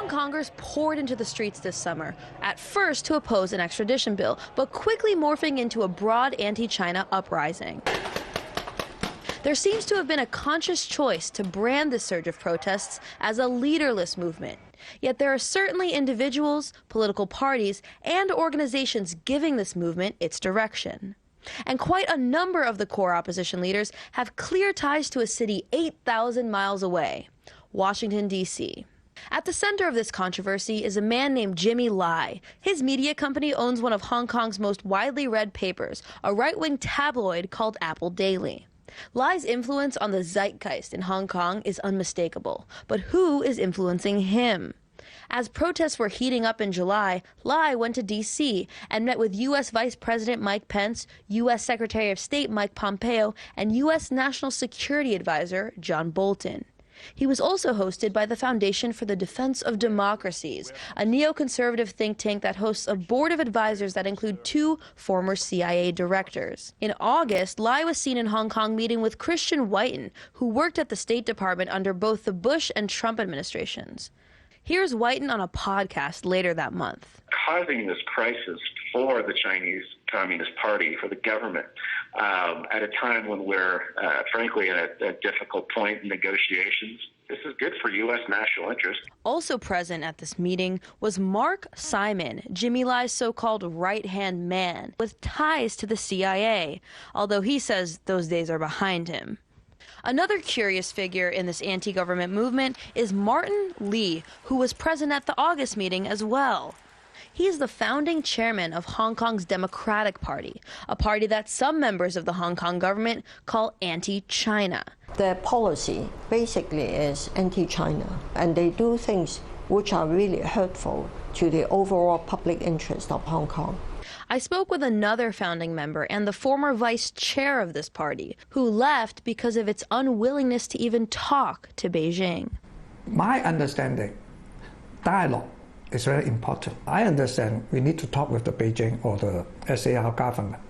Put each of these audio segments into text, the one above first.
Hong Kongers poured into the streets this summer, at first to oppose an extradition bill, but quickly morphing into a broad anti-China uprising. There seems to have been a conscious choice to brand this surge of protests as a leaderless movement. Yet there are certainly individuals, political parties, and organizations giving this movement its direction. And quite a number of the core opposition leaders have clear ties to a city 8,000 miles away, Washington, D.C. At the center of this controversy is a man named Jimmy Lai. His media company owns one of Hong Kong's most widely read papers, a right-wing tabloid called Apple Daily. Lai's influence on the zeitgeist in Hong Kong is unmistakable, but who is influencing him? As protests were heating up in July, Lai went to D.C. and met with U.S. Vice President Mike Pence, U.S. Secretary of State Mike Pompeo, and U.S. National Security Advisor John Bolton. He was also hosted by the Foundation for the Defense of Democracies, a neoconservative think tank that hosts a board of advisors that include 2 former CIA directors. In August, Lai was seen in Hong Kong meeting with Christian Whiten, who worked at the State Department under both the Bush and Trump administrations. Here's Whiten on a podcast later that month. Causing this crisis for the Chinese Communist Party, for the government, at a time when we're, frankly, at a difficult point in negotiations. This is good for U.S. national interest. Also present at this meeting was Mark Simon, Jimmy Lai's so-called right-hand man, with ties to the CIA, although he says those days are behind him. Another curious figure in this anti-government movement is Martin Lee, who was present at the August meeting as well. He is the founding chairman of Hong Kong's Democratic Party, a party that some members of the Hong Kong government call anti-China. Their policy basically is anti-China, and they do things which are really hurtful to the overall public interest of Hong Kong. I spoke with another founding member and the former vice chair of this party, who left because of its unwillingness to even talk to Beijing. My understanding, dialogue is very important. I understand we need to talk with the Beijing or the SAR government,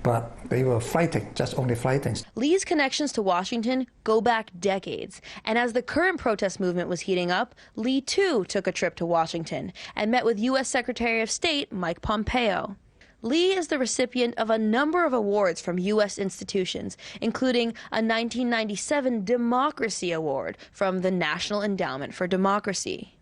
but they were fighting, just only fighting. Lee's connections to Washington go back decades, and as the current protest movement was heating up, Lee too took a trip to Washington and met with U.S. Secretary of State Mike Pompeo. Lee is the recipient of a number of awards from U.S. institutions, including a 1997 Democracy Award from the National Endowment for Democracy.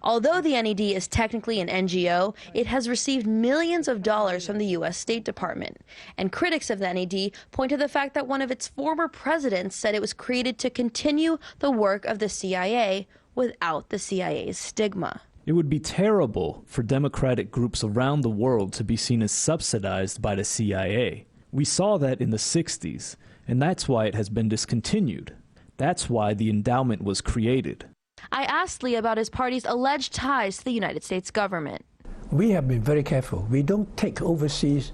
Although the NED is technically an NGO, it has received millions of dollars from the U.S. State Department. And critics of the NED point to the fact that one of its former presidents said it was created to continue the work of the CIA without the CIA's stigma. It would be terrible for democratic groups around the world to be seen as subsidized by the CIA. We saw that in the 60s, and that's why it has been discontinued. That's why the endowment was created. I asked Lee about his party's alleged ties to the United States government. We have been very careful. We don't take overseas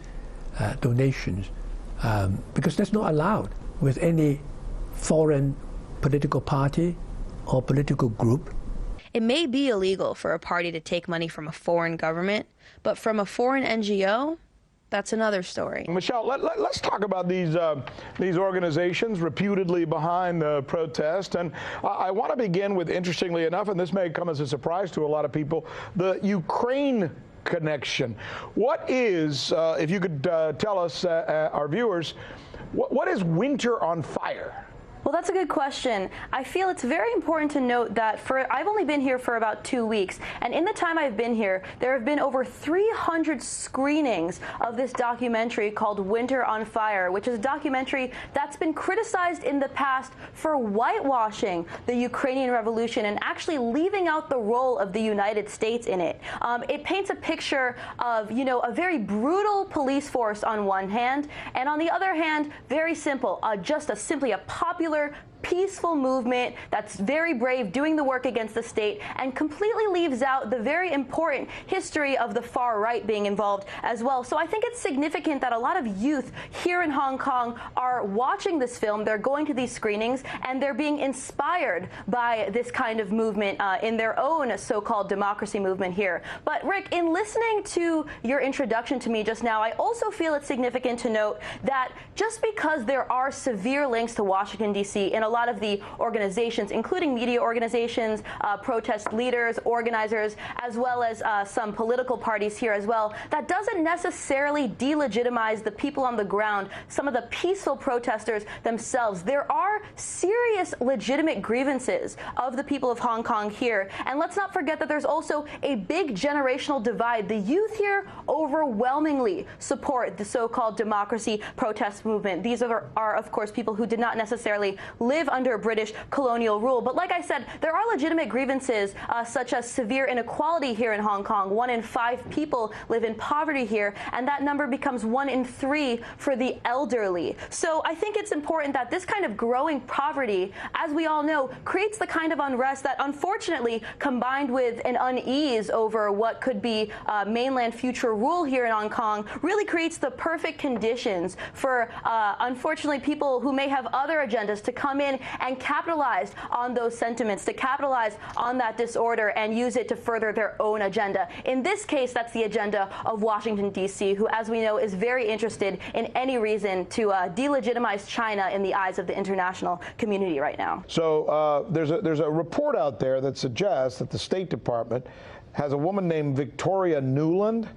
donations because that's not allowed with any foreign political party or political group. It may be illegal for a party to take money from a foreign government, but from a foreign NGO, that's another story. Michelle, let's talk about these organizations reputedly behind the protest. And I want to begin with, interestingly enough, and this may come as a surprise to a lot of people, the Ukraine connection. What is, if you could tell us, our viewers, what is Winter on Fire? Well, that's a good question. I feel it's very important to note that I've only been here for about 2 weeks, and in the time I've been here, there have been over 300 screenings of this documentary called Winter on Fire, which is a documentary that's been criticized in the past for whitewashing the Ukrainian revolution and actually leaving out the role of the United States in it. It paints a picture of, a very brutal police force on one hand, and on the other hand, very simple, simply a popular, peaceful movement that's very brave, doing the work against the state, and completely leaves out the very important history of the far right being involved as well. So I think it's significant that a lot of youth here in Hong Kong are watching this film, they're going to these screenings, and they're being inspired by this kind of movement in their own so-called democracy movement here. But Rick, in listening to your introduction to me just now, I also feel it's significant to note that just because there are severe links to Washington, D.C. in a lot of the organizations, including media organizations, protest leaders, organizers, as well as some political parties here as well, that doesn't necessarily delegitimize the people on the ground, some of the peaceful protesters themselves. There are serious legitimate grievances of the people of Hong Kong here. And let's not forget that there's also a big generational divide. The youth here overwhelmingly support the so-called democracy protest movement. These are, of course, people who did not necessarily live under British colonial rule. But like I said, there are legitimate grievances such as severe inequality here in Hong Kong. 1 in 5 people live in poverty here, and that number becomes 1 in 3 for the elderly. So I think it's important that this kind of growing poverty, as we all know, creates the kind of unrest that, unfortunately, combined with an unease over what could be mainland future rule here in Hong Kong, really creates the perfect conditions for, unfortunately, people who may have other agendas to come in and capitalize on those sentiments, to capitalize on that disorder and use it to further their own agenda. In this case, that's the agenda of Washington, D.C., who, as we know, is very interested in any reason to delegitimize China in the eyes of the international community right now. So there's a report out there that suggests that the State Department has a woman named Victoria Nuland,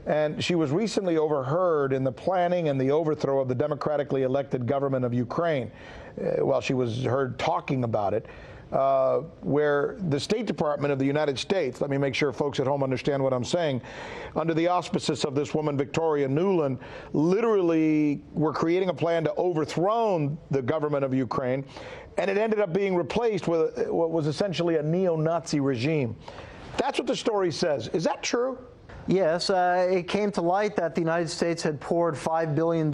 and she was recently overheard in the planning and the overthrow of the democratically elected government of Ukraine. Well, she was heard talking about it, where the State Department of the United States, let me make sure folks at home understand what I'm saying, under the auspices of this woman, Victoria Nuland, literally were creating a plan to overthrow the government of Ukraine, and it ended up being replaced with what was essentially a neo-Nazi regime. That's what the story says. Is that true? Yes, it came to light that the United States had poured $5 billion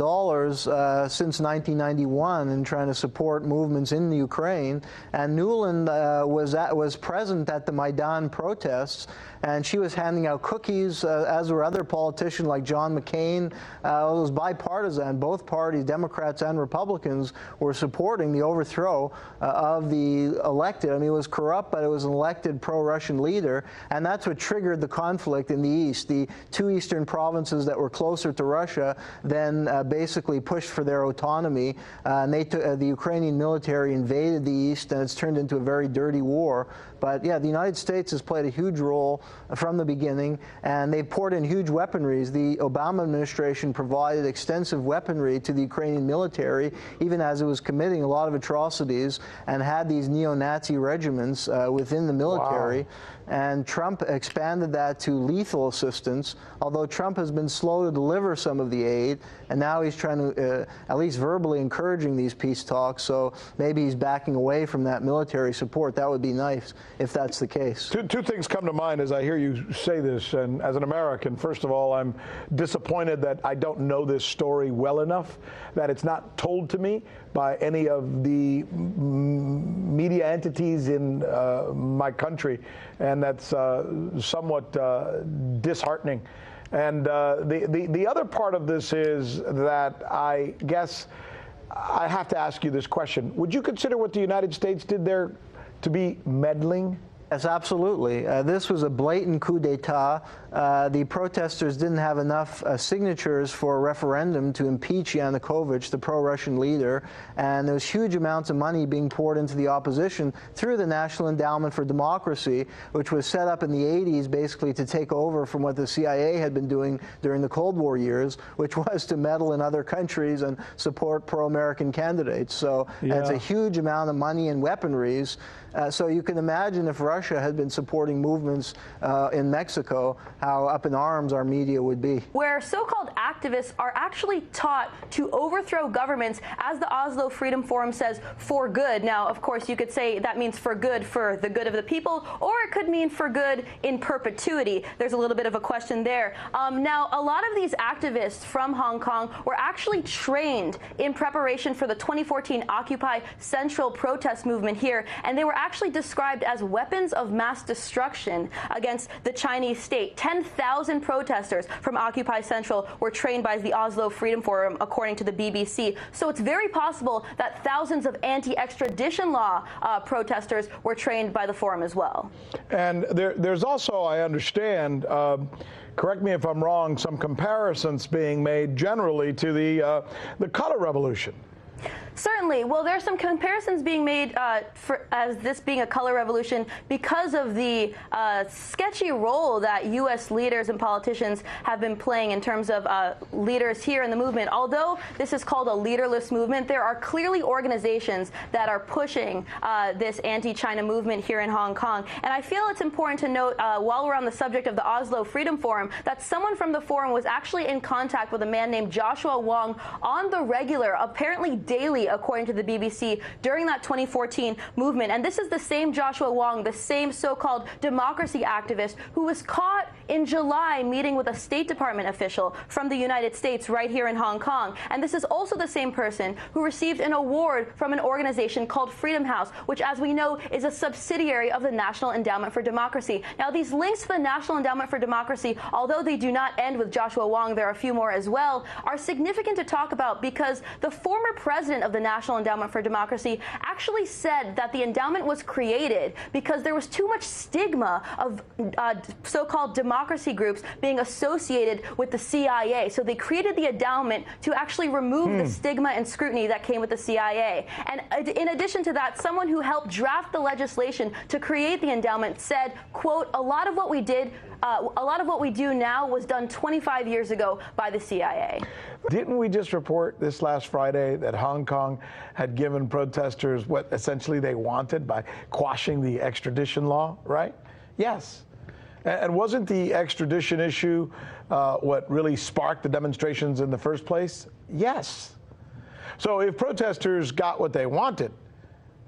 since 1991 in trying to support movements in the Ukraine. And Nuland was present at the Maidan protests, and she was handing out cookies, as were other politicians like John McCain. It was bipartisan. Both parties, Democrats and Republicans, were supporting the overthrow of the elected. I mean, it was corrupt, but it was an elected pro-Russian leader, and that's what triggered the conflict in the East. The 2 eastern provinces that were closer to Russia then basically pushed for their autonomy, and the Ukrainian military invaded the East, and it's turned into a very dirty war. But yeah, the United States has played a huge role from the beginning, and they've poured in huge weaponries. The Obama administration provided extensive weaponry to the Ukrainian military, even as it was committing a lot of atrocities, and had these neo-Nazi regiments within the military. Wow. And Trump expanded that to lethal assistance, although Trump has been slow to deliver some of the aid, and now he's trying to, at least verbally encouraging these peace talks, so maybe he's backing away from that military support. That would be nice if that's the case. Two things come to mind as I hear you say this, and as an American, first of all, I'm disappointed that I don't know this story well enough, that it's not told to me by any of the media entities in my country, and that's somewhat disheartening. And the other part of this is that I guess I have to ask you this question. Would you consider what the United States did there to be meddling? Yes, absolutely. This was a blatant coup d'etat. The protesters didn't have enough signatures for a referendum to impeach Yanukovych, the pro-Russian leader, and there was huge amounts of money being poured into the opposition through the National Endowment for Democracy, which was set up in the 80s basically to take over from what the CIA had been doing during the Cold War years, which was to meddle in other countries and support pro-American candidates. So it's a huge amount of money and weaponries. So you can imagine if Russia had been supporting movements in Mexico, how up in arms our media would be. Where so-called activists are actually taught to overthrow governments, as the Oslo Freedom Forum says, for good. Now, of course, you could say that means for good for the good of the people, or it could mean for good in perpetuity. There's a little bit of a question there. Now, a lot of these activists from Hong Kong were actually trained in preparation for the 2014 Occupy Central protest movement here, and they were actually described as weapons of mass destruction against the Chinese state. 10,000 protesters from Occupy Central were trained by the Oslo Freedom Forum, according to the BBC. So it's very possible that thousands of anti-extradition law protesters were trained by the forum as well. And there's also, I understand, correct me if I'm wrong, some comparisons being made generally to the color revolution. Certainly. Well, there are some comparisons being made as this being a color revolution because of the sketchy role that U.S. leaders and politicians have been playing in terms of leaders here in the movement. Although this is called a leaderless movement, there are clearly organizations that are pushing this anti-China movement here in Hong Kong. And I feel it's important to note, while we're on the subject of the Oslo Freedom Forum, that someone from the forum was actually in contact with a man named Joshua Wong on the regular, apparently daily, according to the BBC, during that 2014 movement. And this is the same Joshua Wong, the same so-called democracy activist who was caught in July meeting with a State Department official from the United States right here in Hong Kong. And this is also the same person who received an award from an organization called Freedom House, which, as we know, is a subsidiary of the National Endowment for Democracy. Now, these links to the National Endowment for Democracy, although they do not end with Joshua Wong, there are a few more as well, are significant to talk about because the former president of the National Endowment for Democracy actually said that the endowment was created because there was too much stigma of so-called democracy groups being associated with the CIA. So they created the endowment to actually remove the stigma and scrutiny that came with the CIA. And in addition to that, someone who helped draft the legislation to create the endowment said, quote, a lot of what we do now was done 25 years ago by the CIA. Didn't we just report this last Friday that Hong Kong had given protesters what essentially they wanted by quashing the extradition law, right? Yes. And wasn't the extradition issue what really sparked the demonstrations in the first place? Yes. So if protesters got what they wanted,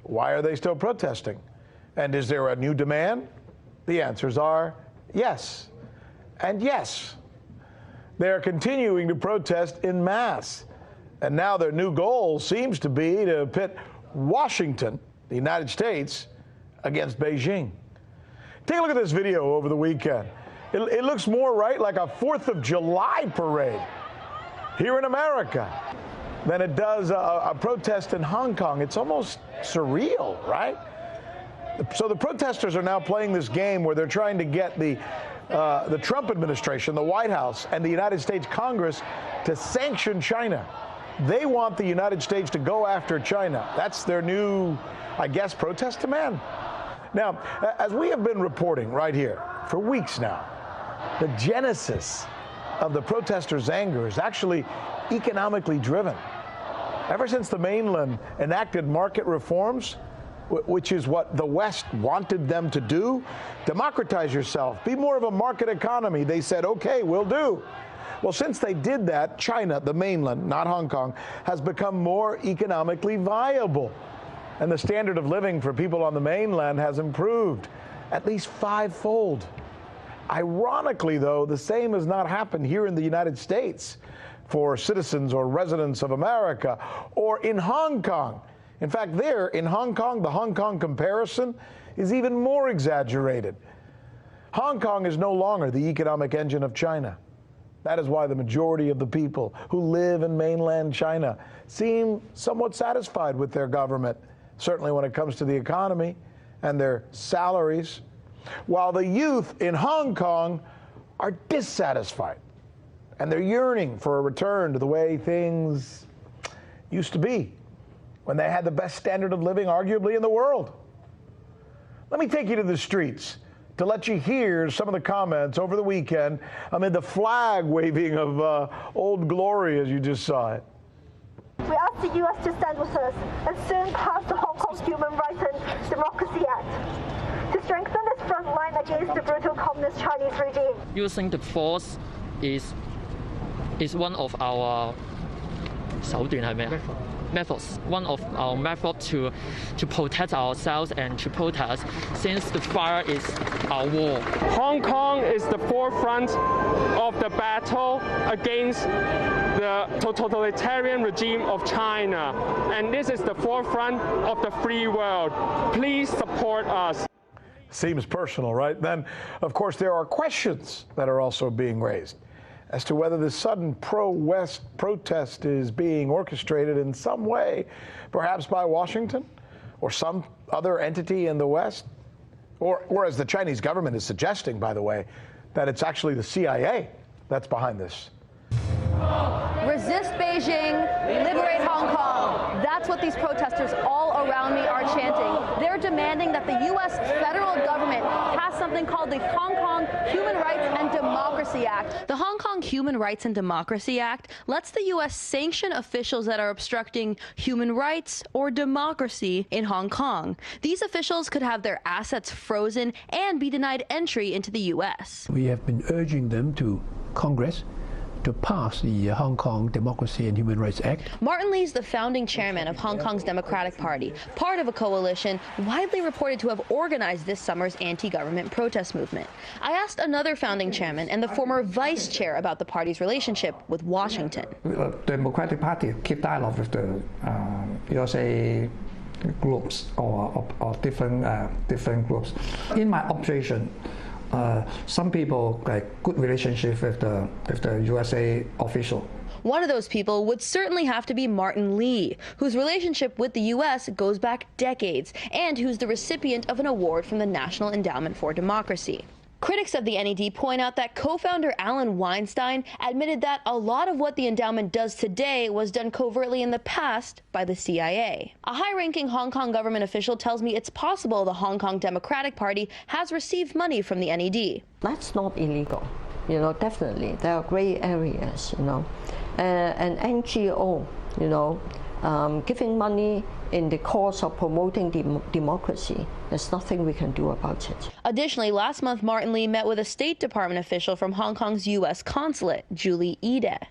why are they still protesting? And is there a new demand? The answers are yes and yes. They are continuing to protest en masse. And now their new goal seems to be to pit Washington, the United States, against Beijing. Take a look at this video over the weekend. It looks more, right, like a 4th of July parade here in America than it does a protest in Hong Kong. It's almost surreal, right? So the protesters are now playing this game where they're trying to get the Trump administration, the White House, and the United States Congress to sanction China. They want the United States to go after China. That's their new, I guess, protest demand. Now, as we have been reporting right here for weeks now, the genesis of the protesters' anger is actually economically driven. Ever since the mainland enacted market reforms, which is what the West wanted them to do, democratize yourself, be more of a market economy, they said, okay, we'll do. Well, since they did that, China, the mainland, not Hong Kong, has become more economically viable. And the standard of living for people on the mainland has improved at least 5-fold. Ironically, though, the same has not happened here in the United States for citizens or residents of America or in Hong Kong. In fact, there in Hong Kong, the Hong Kong comparison is even more exaggerated. Hong Kong is no longer the economic engine of China. That is why the majority of the people who live in mainland China seem somewhat satisfied with their government, certainly when it comes to the economy and their salaries, while the youth in Hong Kong are dissatisfied and they're yearning for a return to the way things used to be when they had the best standard of living, arguably, in the world. Let me take you to the streets to let you hear some of the comments over the weekend amid the flag waving of Old Glory, as you just saw it. We ask the U.S. to stand with us and soon pass the Hong Kong Human Rights and Democracy Act to strengthen this front line against the brutal Communist Chinese regime. Using the force is one of our 手段係咩？ methods, one of our methods to protect ourselves and to protest, since the fire is our war. Hong Kong is the forefront of the battle against the totalitarian regime of China, and this is the forefront of the free world. Please support us. Seems personal, right? Then, of course, there are questions that are also being raised as to whether this sudden pro-West protest is being orchestrated in some way, perhaps by Washington or some other entity in the West, or as the Chinese government is suggesting, by the way, that it's actually the CIA that's behind this. Resist Beijing, liberate Hong Kong. That's That's what these protesters all around me are chanting. They're demanding that the U.S. federal government pass something called the Hong Kong Human Rights and Democracy Act. The Hong Kong Human Rights and Democracy Act lets the U.S. sanction officials that are obstructing human rights or democracy in Hong Kong. These officials could have their assets frozen and be denied entry into the U.S. We have been urging them to Congress to pass the Hong Kong Democracy and Human Rights Act. Martin Lee's the founding chairman of Hong Kong's Democratic Party, part of a coalition widely reported to have organized this summer's anti-government protest movement. I asked another founding chairman and the former vice chair about the party's relationship with Washington. The Democratic Party keep dialogue with the USA groups or different groups. In my observation, some people like good relationship with the USA official. One of those people would certainly have to be Martin Lee, whose relationship with the U.S. goes back decades and who's the recipient of an award from the National Endowment for Democracy. Critics of the NED point out that co-founder Alan Weinstein admitted that a lot of what the endowment does today was done covertly in the past by the CIA. A high-ranking Hong Kong government official tells me it's possible the Hong Kong Democratic Party has received money from the NED. That's not illegal. Definitely. There are gray areas, An NGO, giving money in the course of promoting democracy, there's nothing we can do about it. Additionally, last month, Martin Lee met with a State Department official from Hong Kong's U.S. consulate, Julie Ide.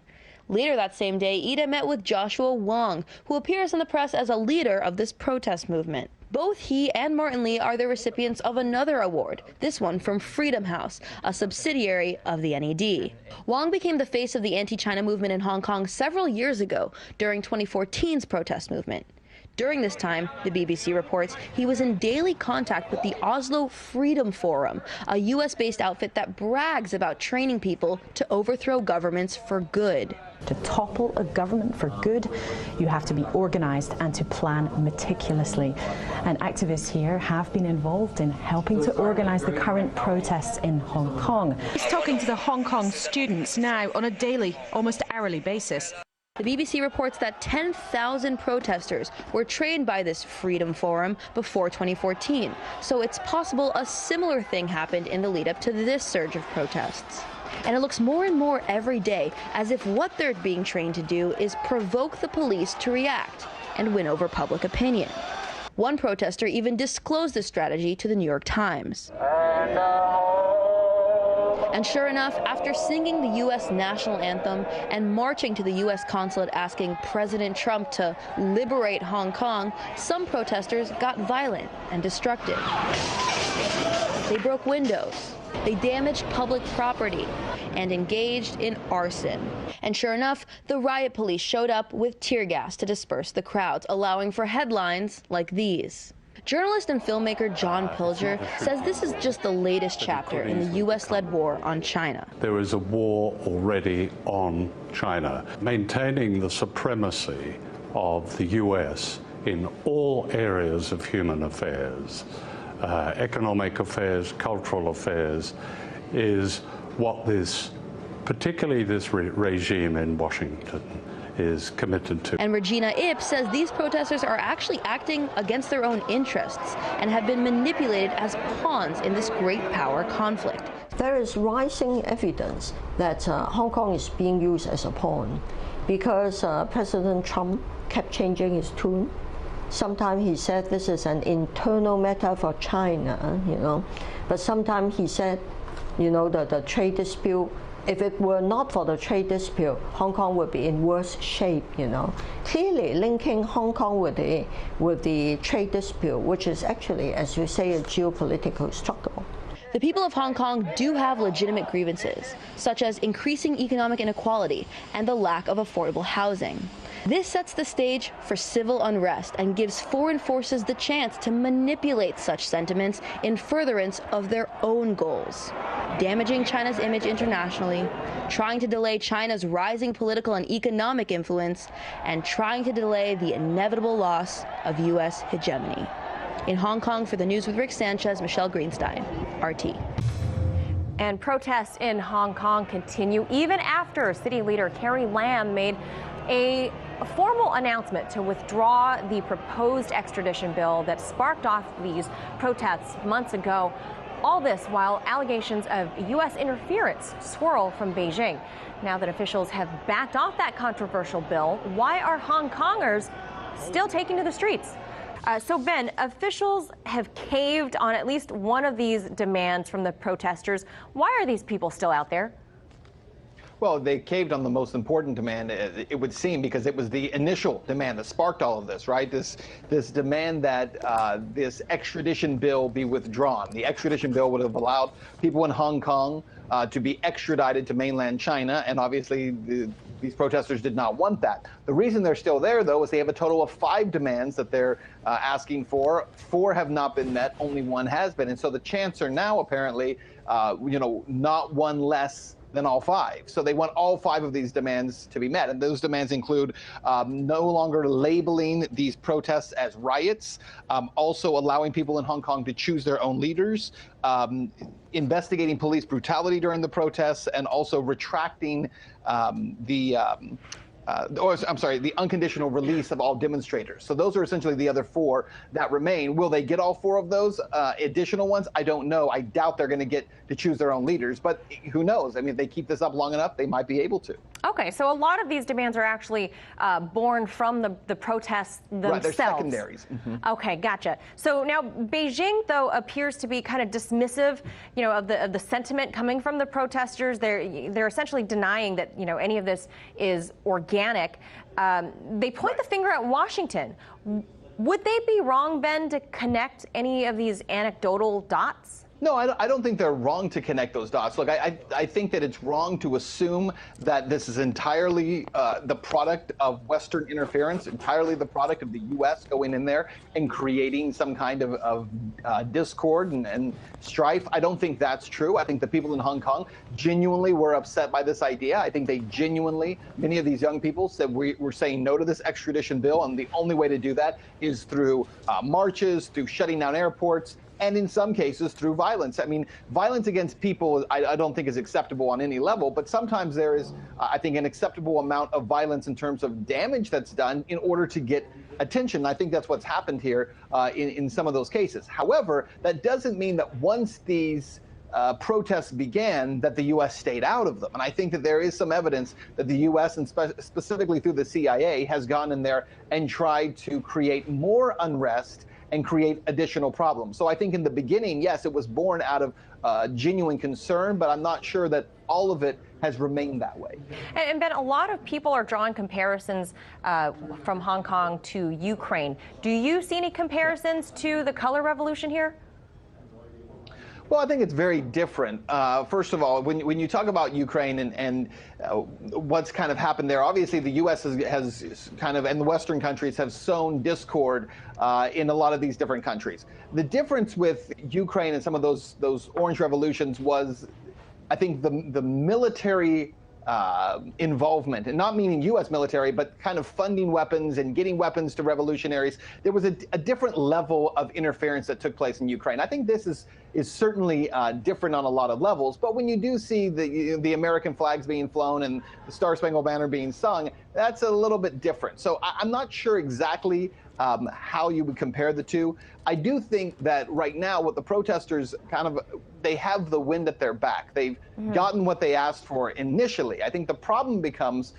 Later that same day, Ide met with Joshua Wong, who appears in the press as a leader of this protest movement. Both he and Martin Lee are the recipients of another award, this one from Freedom House, a subsidiary of the NED. Wong became the face of the anti-China movement in Hong Kong several years ago during 2014's protest movement. During this time, the BBC reports, he was in daily contact with the Oslo Freedom Forum, a U.S.-based outfit that brags about training people to overthrow governments for good. To topple a government for good, you have to be organized and to plan meticulously. And activists here have been involved in helping to organize the current protests in Hong Kong. He's talking to the Hong Kong students now on a daily, almost hourly basis. The BBC reports that 10,000 protesters were trained by this Freedom Forum before 2014. So it's possible a similar thing happened in the lead up to this surge of protests. And it looks more and more every day as if what they're being trained to do is provoke the police to react and win over public opinion. One protester even disclosed this strategy to the New York Times. And sure enough, after singing the U.S. national anthem and marching to the U.S. consulate asking President Trump to liberate Hong Kong, some protesters got violent and destructive. They broke windows, they damaged public property, and engaged in arson. And sure enough, the riot police showed up with tear gas to disperse the crowds, allowing for headlines like these. Journalist and filmmaker John Pilger says this is just the latest chapter in the U.S.-led war on China. There is a war already on China, maintaining the supremacy of the U.S. in all areas of human affairs, economic affairs, cultural affairs, is what particularly this regime in Washington is committed to. And Regina Ip says these protesters are actually acting against their own interests and have been manipulated as pawns in this great power conflict. There is rising evidence that Hong Kong is being used as a pawn because President Trump kept changing his tune. Sometimes he said this is an internal matter for China, but sometimes he said, the trade dispute, if it were not for the trade dispute, Hong Kong would be in worse shape, Clearly linking Hong Kong with the trade dispute, which is actually, as you say, a geopolitical struggle. The people of Hong Kong do have legitimate grievances, such as increasing economic inequality and the lack of affordable housing. This sets the stage for civil unrest and gives foreign forces the chance to manipulate such sentiments in furtherance of their own goals, damaging China's image internationally, trying to delay China's rising political and economic influence, and trying to delay the inevitable loss of U.S. hegemony. In Hong Kong, for the News with Rick Sanchez, Michele Greenstein, RT. And protests in Hong Kong continue even after city leader Carrie Lam made a a formal announcement to withdraw the proposed extradition bill that sparked off these protests months ago. All this while allegations of U.S. interference swirl from Beijing. Now that officials have backed off that controversial bill, why are Hong Kongers still taking to the streets? So, Ben, officials have caved on at least one of these demands from the protesters. Why are these people still out there? Well, they caved on the most important demand, it would seem, because it was the initial demand that sparked all of this, right? This demand that this extradition bill be withdrawn. The extradition bill would have allowed people in Hong Kong to be extradited to mainland China, and obviously these protesters did not want that. The reason they're still there, though, is they have a total of 5 demands that they're asking for. 4 have not been met, only 1 has been. And so the chants are now apparently, not one less than all 5. So they want all 5 of these demands to be met. And those demands include no longer labeling these protests as riots, also allowing people in Hong Kong to choose their own leaders, investigating police brutality during the protests, and also retracting the unconditional release of all demonstrators. So those are essentially the other 4 that remain. Will they get all 4 of those additional ones? I don't know. I doubt they're going to get to choose their own leaders, but who knows? I mean, if they keep this up long enough, they might be able to. Okay, so a lot of these demands are actually born from the protests themselves. Right, they're secondaries. Mm-hmm. Okay, gotcha. So now Beijing, though, appears to be kind of dismissive, of the sentiment coming from the protesters. They're essentially denying that, any of this is organic. They point the finger at Washington. Would they be wrong, Ben, to connect any of these anecdotal dots? No, I don't think they're wrong to connect those dots. Look, I think that it's wrong to assume that this is entirely the product of Western interference, entirely the product of the U.S. going in there and creating some kind of discord and strife. I don't think that's true. I think the people in Hong Kong genuinely were upset by this idea. I think they genuinely, many of these young people said we're saying no to this extradition bill, and the only way to do that is through marches, through shutting down airports, and in some cases through violence. I mean, violence against people I don't think is acceptable on any level, but sometimes there is, I think, an acceptable amount of violence in terms of damage that's done in order to get attention. I think that's what's happened here in some of those cases. However, that doesn't mean that once these protests began, that the U.S. stayed out of them. And I think that there is some evidence that the U.S., and specifically through the CIA, has gone in there and tried to create more unrest and create additional problems. So I think in the beginning, yes, it was born out of genuine concern, but I'm not sure that all of it has remained that way. And Ben, a lot of people are drawing comparisons from Hong Kong to Ukraine. Do you see any comparisons to the color revolution here? Well, I think it's very different. First of all, when you talk about Ukraine and what's kind of happened there, obviously the U.S. has kind of, and the Western countries have sown discord in a lot of these different countries. The difference with Ukraine and some of those orange revolutions was, I think, the military involvement, and not meaning U.S. military, but kind of funding weapons and getting weapons to revolutionaries. There was a different level of interference that took place in Ukraine. I think this is certainly different on a lot of levels, but when you do see the American flags being flown and the Star Spangled Banner being sung, that's a little bit different. So I'm not sure exactly how you would compare the two. I do think that right now what the protesters they have the wind at their back. They've gotten what they asked for initially. I think the problem becomes,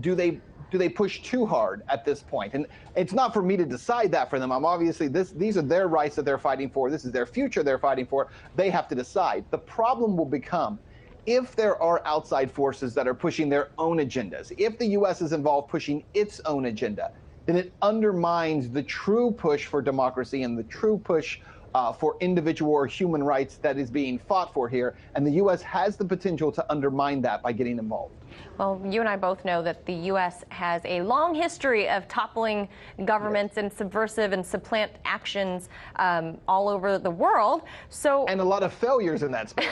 do they push too hard at this point? And it's not for me to decide that for them. Obviously, these are their rights that they're fighting for. This is their future they're fighting for. They have to decide. The problem will become, if there are outside forces that are pushing their own agendas, if the U.S. is involved pushing its own agenda, then it undermines the true push for democracy and the true push for individual or human rights that is being fought for here. And the U.S. has the potential to undermine that by getting involved. Well, you and I both know that the U.S. has a long history of toppling governments and subversive and supplant actions all over the world. And a lot of failures in that space.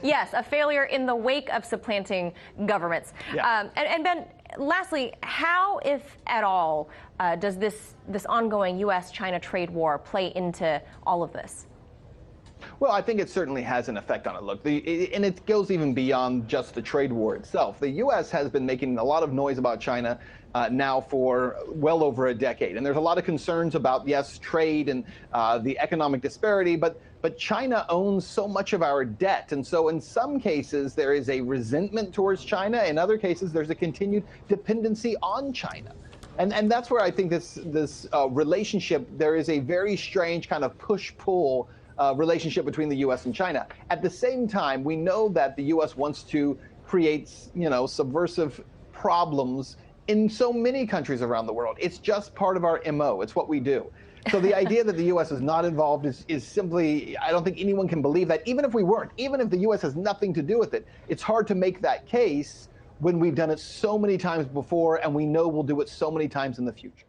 Yes, a failure in the wake of supplanting governments. Yeah. And Ben, lastly, how, if at all, does this ongoing U.S.-China trade war play into all of this? Well, I think it certainly has an effect on it. Look, and it goes even beyond just the trade war itself. The U.S. has been making a lot of noise about China now for well over a decade. And there's a lot of concerns about, yes, trade and the economic disparity, but China owns so much of our debt. And so in some cases, there is a resentment towards China. In other cases, there's a continued dependency on China. And that's where I think this relationship, there is a very strange kind of push-pull relationship between the U.S. and China. At the same time, we know that the U.S. wants to create, subversive problems in so many countries around the world. It's just part of our MO. It's what we do. So the idea that the U.S. is not involved is simply, I don't think anyone can believe that. Even if we weren't, even if the U.S. has nothing to do with it, it's hard to make that case when we've done it so many times before and we know we'll do it so many times in the future.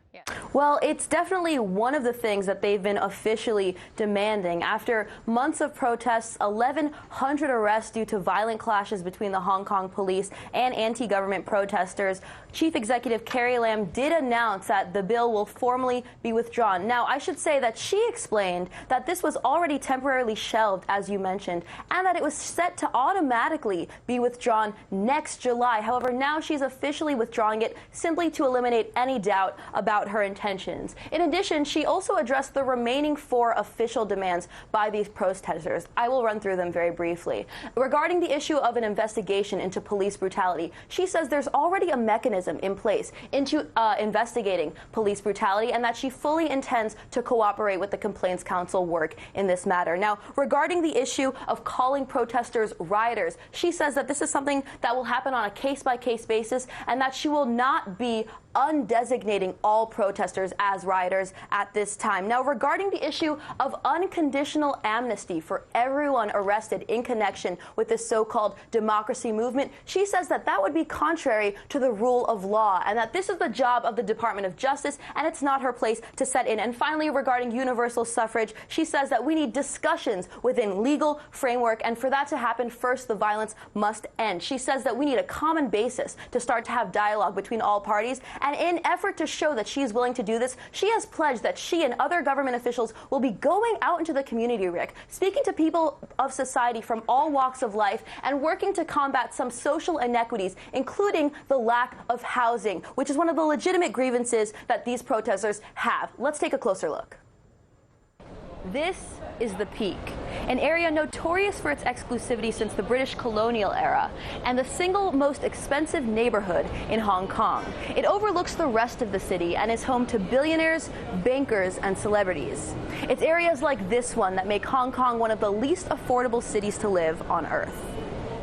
Well, it's definitely one of the things that they've been officially demanding. After months of protests, 1,100 arrests due to violent clashes between the Hong Kong police and anti-government protesters, Chief Executive Carrie Lam did announce that the bill will formally be withdrawn. Now, I should say that she explained that this was already temporarily shelved, as you mentioned, and that it was set to automatically be withdrawn next July. However, now she's officially withdrawing it simply to eliminate any doubt about her intentions. In addition, she also addressed the remaining 4 official demands by these protesters. I will run through them very briefly. Regarding the issue of an investigation into police brutality, she says there's already a mechanism in place into investigating police brutality and that she fully intends to cooperate with the Complaints Council work in this matter. Now, regarding the issue of calling protesters rioters, she says that this is something that will happen on a case-by-case basis and that she will not be undesignating all protesters as rioters at this time. Now, regarding the issue of unconditional amnesty for everyone arrested in connection with this so-called democracy movement, she says that that would be contrary to the rule of law and that this is the job of the Department of Justice and it's not her place to set in. And finally, regarding universal suffrage, she says that we need discussions within legal framework, and for that to happen, first the violence must end. She says that we need a common basis to start to have dialogue between all parties. And in effort to show that she is willing to do this, she has pledged that she and other government officials will be going out into the community, Rick, speaking to people of society from all walks of life and working to combat some social inequities, including the lack of housing, which is one of the legitimate grievances that these protesters have. Let's take a closer look. This is the Peak, an area notorious for its exclusivity since the British colonial era, and the single most expensive neighborhood in Hong Kong. It overlooks the rest of the city and is home to billionaires, bankers, and celebrities. It's areas like this one that make Hong Kong one of the least affordable cities to live on Earth.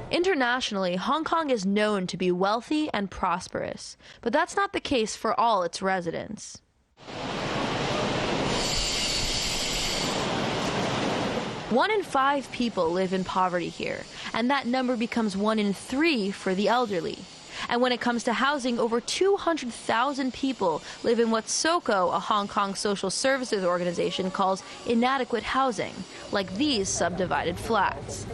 Internationally, Hong Kong is known to be wealthy and prosperous, but that's not the case for all its residents. One in 5 people live in poverty here, and that number becomes 1 in 3 for the elderly. And when it comes to housing, over 200,000 people live in what SOCO, a Hong Kong social services organization, calls inadequate housing, like these subdivided flats.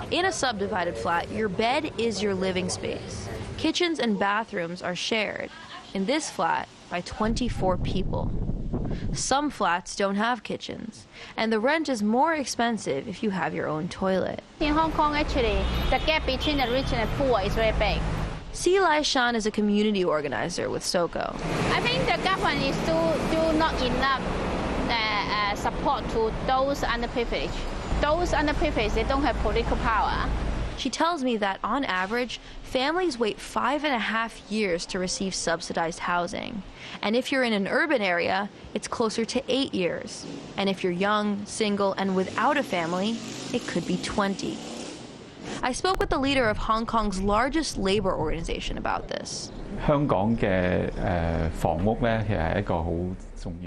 In a subdivided flat, your bed is your living space. Kitchens and bathrooms are shared. In this flat, by 24 people. Some flats don't have kitchens, and the rent is more expensive if you have your own toilet. In Hong Kong, actually, the gap between the rich and the poor is very big. Si Lai Shan is a community organizer with SOCO. I think the government is still not enough support to those underprivileged. Those underprivileged, they don't have political power. She tells me that, on average, families wait 5.5 years to receive subsidized housing. And if you're in an urban area, it's closer to 8 years. And if you're young, single, and without a family, it could be 20. I spoke with the leader of Hong Kong's largest labor organization about this.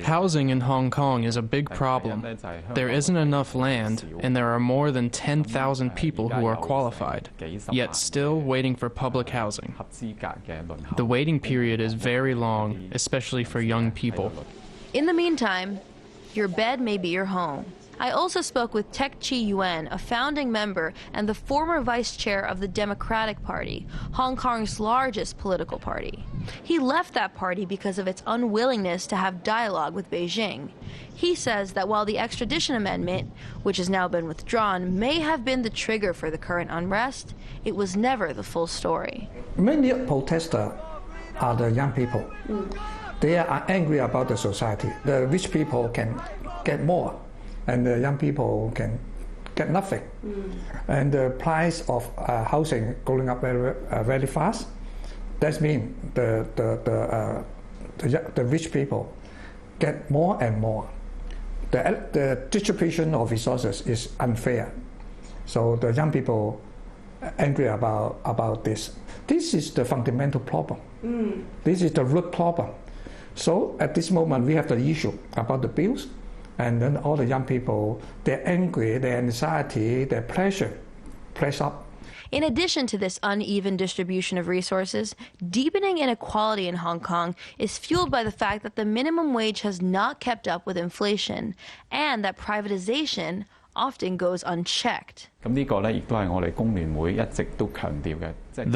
Housing in Hong Kong is a big problem. There isn't enough land, and there are more than 10,000 people who are qualified, yet still waiting for public housing. The waiting period is very long, especially for young people. In the meantime, your bed may be your home. I also spoke with Tek Chi Yuen, a founding member and the former vice chair of the Democratic Party, Hong Kong's largest political party. He left that party because of its unwillingness to have dialogue with Beijing. He says that while the extradition amendment, which has now been withdrawn, may have been the trigger for the current unrest, it was never the full story. Many protesters are the young people. They are angry about the society. The rich people can get more, and the young people can get nothing. And the price of housing going up very fast. That means the rich people get more and more. The distribution of resources is unfair. So the young people are angry about this. This is the fundamental problem. This is the root problem. So at this moment, we have the issue about the bills, and then all the young people, they're angry, their anxiety, their pressure up. In addition to this uneven distribution of resources, deepening inequality in Hong Kong is fueled by the fact that the minimum wage has not kept up with inflation, and that privatization often goes unchecked. The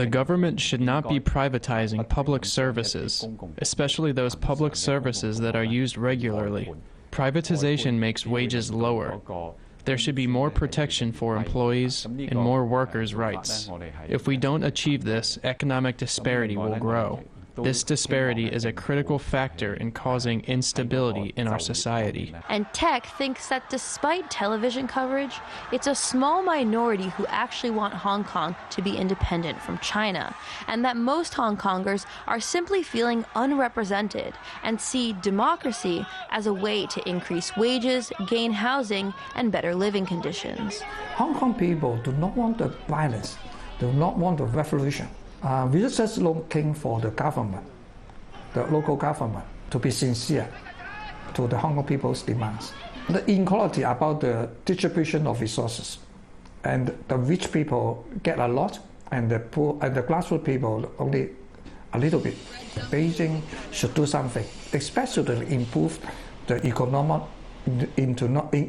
government should not be privatizing public services, especially those public services that are used regularly. Privatization makes wages lower. There should be more protection for employees and more workers' rights. If we don't achieve this, economic disparity will grow. This disparity is a critical factor in causing instability in our society. And Tech thinks that despite television coverage, it's a small minority who actually want Hong Kong to be independent from China, and that most Hong Kongers are simply feeling unrepresented and see democracy as a way to increase wages, gain housing, and better living conditions. Hong Kong people do not want the violence, do not want the revolution. We're just looking for the government, the local government, to be sincere to the Hong Kong people's demands. The inequality about the distribution of resources, and the rich people get a lot, and the poor and the grassroots people only a little bit. Beijing should do something, especially to improve the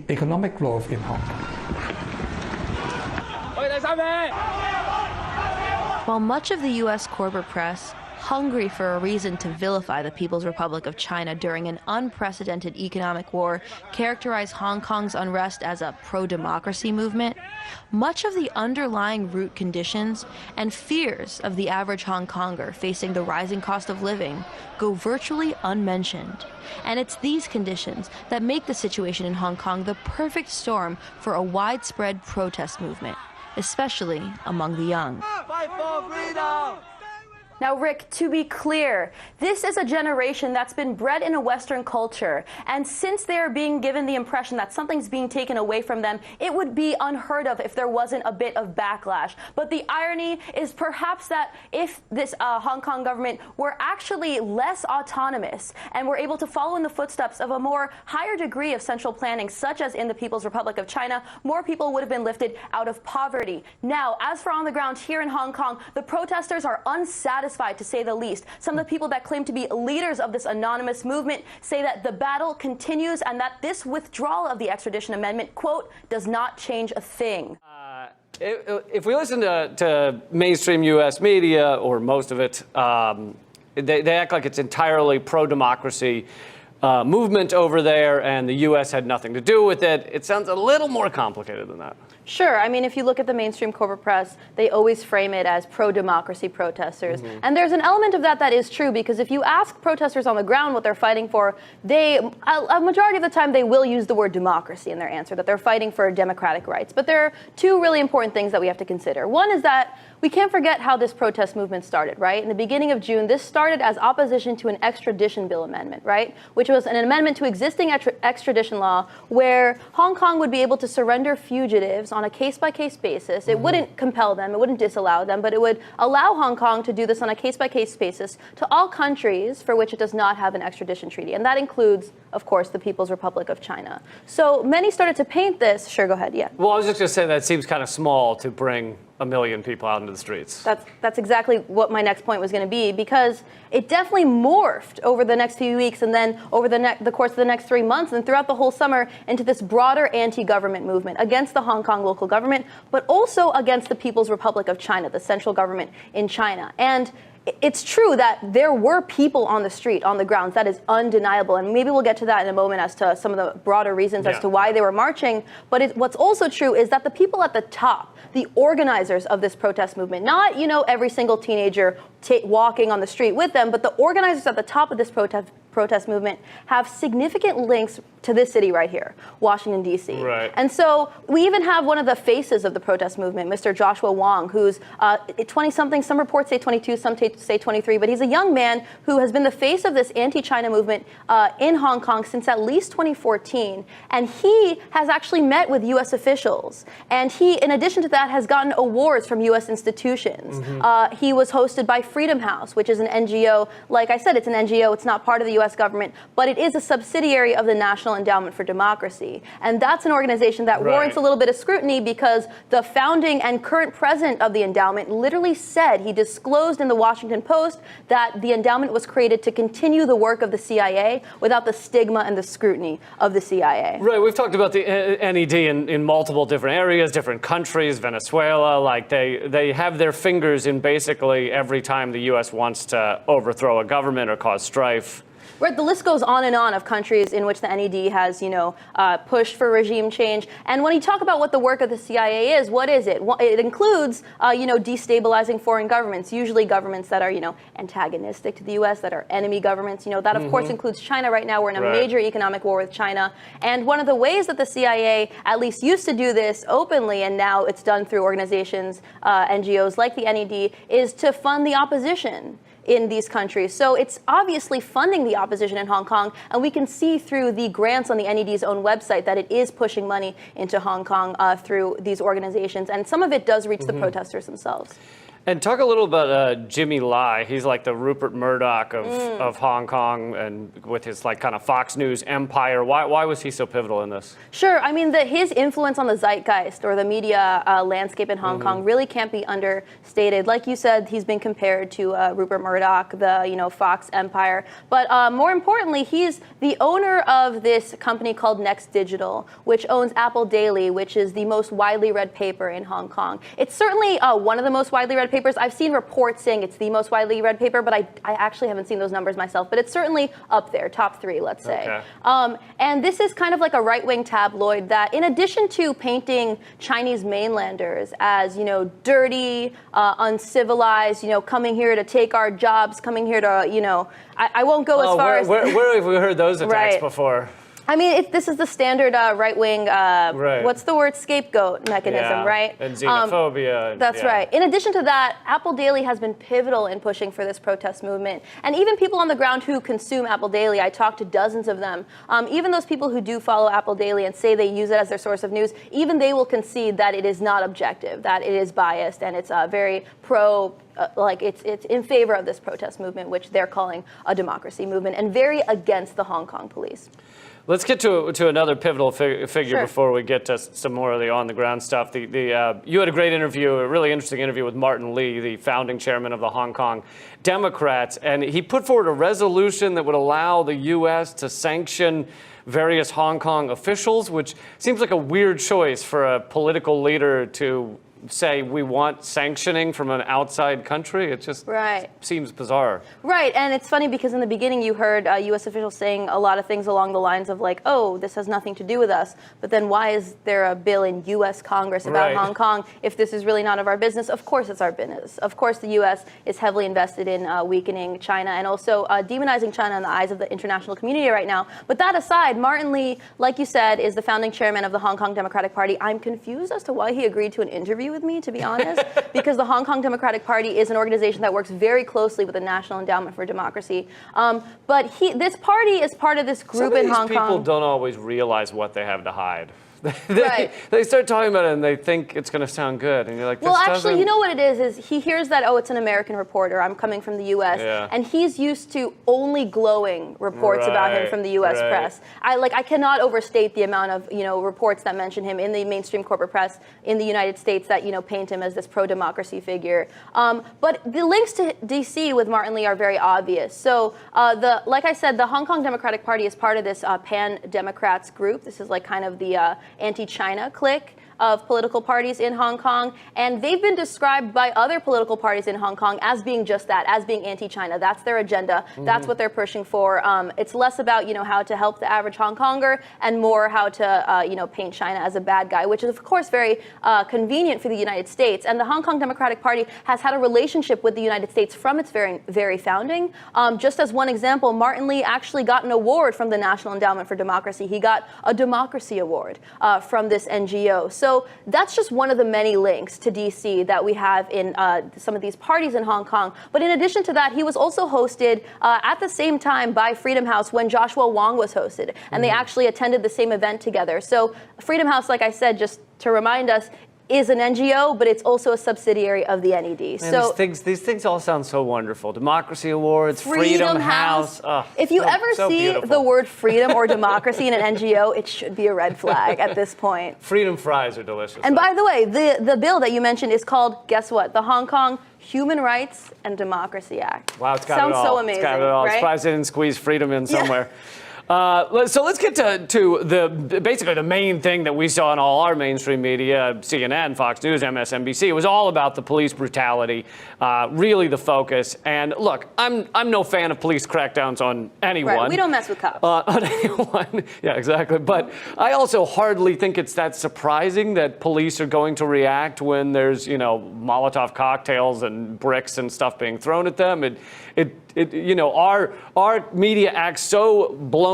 economic growth in Hong Kong. While much of the U.S. corporate press, hungry for a reason to vilify the People's Republic of China during an unprecedented economic war, characterize Hong Kong's unrest as a pro-democracy movement, much of the underlying root conditions and fears of the average Hong Konger facing the rising cost of living go virtually unmentioned. And it's these conditions that make the situation in Hong Kong the perfect storm for a widespread protest movement, especially among the young. Fight for freedom! Now, Rick, to be clear, this is a generation that's been bred in a Western culture, and since they are being given the impression that something's being taken away from them, it would be unheard of if there wasn't a bit of backlash. But the irony is perhaps that if this Hong Kong government were actually less autonomous and were able to follow in the footsteps of a more higher degree of central planning, such as in the People's Republic of China, more people would have been lifted out of poverty. Now, as for on the ground here in Hong Kong, the protesters are unsatisfied, to say the least. Some of the people that claim to be leaders of this anonymous movement say that the battle continues and that this withdrawal of the extradition amendment, quote, does not change a thing. If we listen to mainstream U.S. media, or most of it, they act like it's entirely pro-democracy movement over there and the U.S. had nothing to do with it. It sounds a little more complicated than that. Sure. I mean, if you look at the mainstream corporate press, they always frame it as pro-democracy protesters. And there's an element of that is true, because if you ask protesters on the ground what they're fighting for, a majority of the time they will use the word democracy in their answer, that they're fighting for democratic rights. But there are two really important things that we have to consider. One is that we can't forget how this protest movement started, right? In the beginning of June, this started as opposition to an extradition bill amendment, right? Which was an amendment to existing extradition law where Hong Kong would be able to surrender fugitives on a case-by-case basis. It wouldn't compel them, it wouldn't disallow them, but it would allow Hong Kong to do this on a case-by-case basis to all countries for which it does not have an extradition treaty. And that includes, of course, the People's Republic of China. So many started to paint this. Sure, go ahead, yeah. Well, I was just going to say that seems kind of small to bring 1 million people out into the streets. That's exactly what my next point was going to be, because it definitely morphed over the next few weeks and then over the course of the next 3 months and throughout the whole summer into this broader anti-government movement against the Hong Kong local government, but also against the People's Republic of China, the central government in China. And it's true that there were people on the street, on the grounds. That is undeniable. And maybe we'll get to that in a moment as to some of the broader reasons as to why they were marching. But what's also true is that the people at the top, the organizers of this protest movement, not, every single teenager walking on the street with them, but the organizers at the top of this protest movement have significant links to this city right here, Washington, D.C. Right. And so we even have one of the faces of the protest movement, Mr. Joshua Wong, who's 20-something. Some reports say 22, some say 23, but he's a young man who has been the face of this anti-China movement in Hong Kong since at least 2014. And he has actually met with U.S. officials. And he, in addition to that, has gotten awards from U.S. institutions. He was hosted by Freedom House, which is an NGO. Like I said, it's an NGO. It's not part of the U.S. government, but it is a subsidiary of the National Endowment for Democracy. And that's an organization that warrants a little bit of scrutiny because the founding and current president of the endowment literally said, he disclosed in the Washington Post that the endowment was created to continue the work of the CIA without the stigma and the scrutiny of the CIA. Right, we've talked about the NED in multiple different areas, different countries, Venezuela, like they have their fingers in basically every time the U.S. wants to overthrow a government or cause strife. Right, the list goes on and on of countries in which the NED has, pushed for regime change. And when you talk about what the work of the CIA is, what is it? Well, it includes, destabilizing foreign governments, usually governments that are, antagonistic to the U.S., that are enemy governments. That, of course, includes China right now. We're in a major economic war with China. And one of the ways that the CIA at least used to do this openly, and now it's done through organizations, NGOs like the NED, is to fund the opposition in these countries. So it's obviously funding the opposition in Hong Kong, and we can see through the grants on the NED's own website that it is pushing money into Hong Kong through these organizations, and some of it does reach the protesters themselves. And talk a little about Jimmy Lai. He's like the Rupert Murdoch of Hong Kong, and with his kind of Fox News empire. Why was he so pivotal in this? Sure. I mean, his influence on the zeitgeist or the media landscape in Hong Kong really can't be understated. Like you said, he's been compared to Rupert Murdoch, the Fox empire. But more importantly, he's the owner of this company called Next Digital, which owns Apple Daily, which is the most widely read paper in Hong Kong. It's certainly one of the most widely read papers. I've seen reports saying it's the most widely read paper, but I actually haven't seen those numbers myself. But it's certainly up there, top 3, let's say. Okay. And this is kind of like a right-wing tabloid that, in addition to painting Chinese mainlanders as, dirty, uncivilized, coming here to take our jobs, coming here to, I won't go as far as... Where have we heard those attacks before? I mean, this is the standard right-wing, what's the word, scapegoat mechanism, right? And xenophobia. That's right. In addition to that, Apple Daily has been pivotal in pushing for this protest movement. And even people on the ground who consume Apple Daily, I talked to dozens of them, even those people who do follow Apple Daily and say they use it as their source of news, even they will concede that it is not objective, that it is biased, and it's very it's in favor of this protest movement, which they're calling a democracy movement, and very against the Hong Kong police. Let's get to another pivotal figure before we get to some more of the on-the-ground stuff. You had a great interview, a really interesting interview with Martin Lee, the founding chairman of the Hong Kong Democrats, and he put forward a resolution that would allow the U.S. to sanction various Hong Kong officials, which seems like a weird choice for a political leader to say we want sanctioning from an outside country. It just seems bizarre. Right, and it's funny because in the beginning you heard U.S. officials saying a lot of things along the lines of oh, this has nothing to do with us, but then why is there a bill in U.S. Congress about Hong Kong if this is really none of our business? Of course it's our business. Of course the U.S. is heavily invested in weakening China and also demonizing China in the eyes of the international community right now. But that aside, Martin Lee, like you said, is the founding chairman of the Hong Kong Democratic Party. I'm confused as to why he agreed to an interview with me, to be honest, because the Hong Kong Democratic Party is an organization that works very closely with the National Endowment for Democracy. But this party is part of this group in Hong Kong. Some of these people don't always realize what they have to hide. They start talking about it and they think it's going to sound good, and you're like, well, actually, you know what it is he hears that, oh, it's an American reporter, I'm coming from the U.S., and he's used to only glowing reports about him from the U.S. press. I cannot overstate the amount of reports that mention him in the mainstream corporate press in the United States that paint him as this pro-democracy figure. But the links to D.C. with Martin Lee are very obvious. So like I said, the Hong Kong Democratic Party is part of this pan-Democrats group. This is kind of the anti-China clique. of political parties in Hong Kong, and they've been described by other political parties in Hong Kong as being just that, as being anti-China. That's their agenda. That's what they're pushing for. It's less about, how to help the average Hong Konger and more how to, paint China as a bad guy, which is, of course, very convenient for the United States. And the Hong Kong Democratic Party has had a relationship with the United States from its very, very founding. Just as one example, Martin Lee actually got an award from the National Endowment for Democracy. He got a Democracy Award from this NGO. So that's just one of the many links to DC that we have in some of these parties in Hong Kong. But in addition to that, he was also hosted at the same time by Freedom House when Joshua Wong was hosted. And they actually attended the same event together. So Freedom House, like I said, just to remind us, is an NGO, but it's also a subsidiary of the NED. Man, so these things all sound so wonderful. Democracy Awards, Freedom House. Oh, if you ever so see beautiful. the word freedom or democracy in an NGO, it should be a red flag at this point. Freedom fries are delicious. And by the way, the bill that you mentioned is called, guess what? The Hong Kong Human Rights and Democracy Act. Wow, it's got Sounds it all. so amazing. It's got it all. Right? I'm surprised they didn't squeeze freedom in somewhere. So let's get to basically the main thing that we saw in all our mainstream media, CNN, Fox News, MSNBC. It was all about the police brutality, really the focus. And look, I'm no fan of police crackdowns on anyone. Right. We don't mess with cops. On anyone. Yeah, exactly. But I also hardly think it's that surprising that police are going to react when there's, Molotov cocktails and bricks and stuff being thrown at them. Our media acts so blown